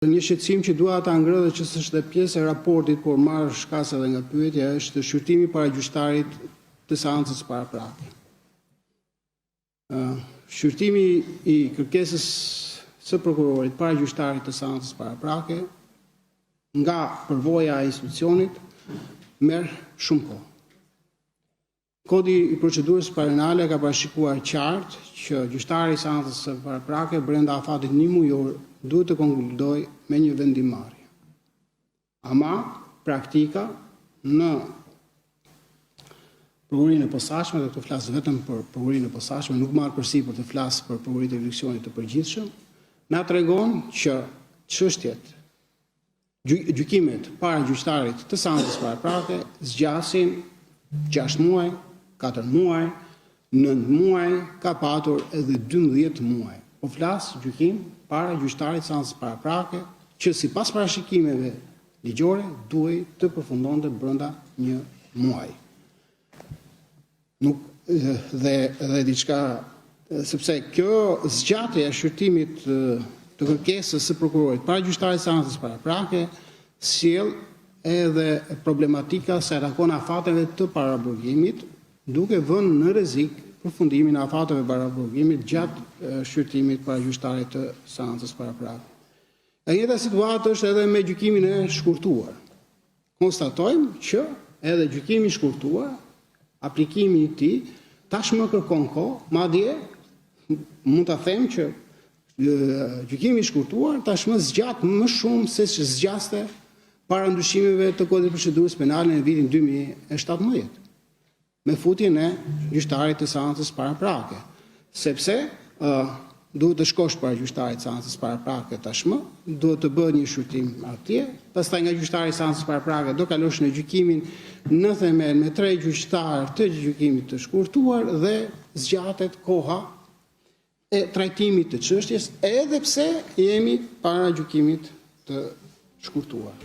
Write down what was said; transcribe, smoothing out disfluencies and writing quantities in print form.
Një shqetësim që dua ta ngrë dhe që s'është dhe pjesë e raportit, por marrë shkas edhe nga pyetja, është shqyrtimi para gjyqtarit të seancës paraprake. Shqyrtimi i kërkesës së prokurorit para gjyqtarit të seancës paraprake nga përvoja e institucionit merr shumë kohë. Kodi i procedurës penale ka parashikuar qartë që gjyqtari i seancës së paraprake brenda afatit një mujor duhet të konkludoj me një vendimmarrje. Ama praktika në prokurinë e posaçme, dhe këtu flas vetëm për prokurinë e posaçme, nuk marr përsipër të flas për prokuritë e jurisdiksionit të përgjithshëm, na tregon që çështjet, gjykimet para gjyqtarit të seancës paraprake zgjasin 6 muaj, 4 muaj, 9 muaj, ka patur edhe 12 muaj. Po flas gjykim para gjyqtarit seancës paraprake që sipas parashikimeve ligjore duhet të përfundonte brenda një muaji. Nuk dhe diçka, sepse kjo zgjatje e shqyrtimit të kërkesës së prokurorit para gjyqtarit seancës paraprake sjell edhe problematika se takon afateve të paraburgimit, duke vënë në rrezik përfundimin e afateve paraburgimit gjatë shqyrtimit para gjyqtarit të seancës paraprake. E njëjta situatë është edhe me gjykimin e shkurtuar. Konstatojmë që edhe gjykimi i shkurtuar, aplikimi i tij tashmë kërkon kohë, madje mund ta them që gjykimi i shkurtuar tashmë zgjat më shumë se zgjaste para ndryshimeve të kodit procedurës penale në vitin 2017. Me futjen e gjyqtarit të seancës paraprake, sepse duhet të shkosh para gjyqtarit të seancës paraprake tashmë, duhet të bëhet një shqyrtim atje, pastaj nga gjyqtari i seancës paraprake do kalosh në gjykimin në themel me 3 gjyqtarë të gjykimit të shkurtuar dhe zgjatet koha e trajtimit të çështjes, edhe pse jemi para gjykimit të shkurtuar.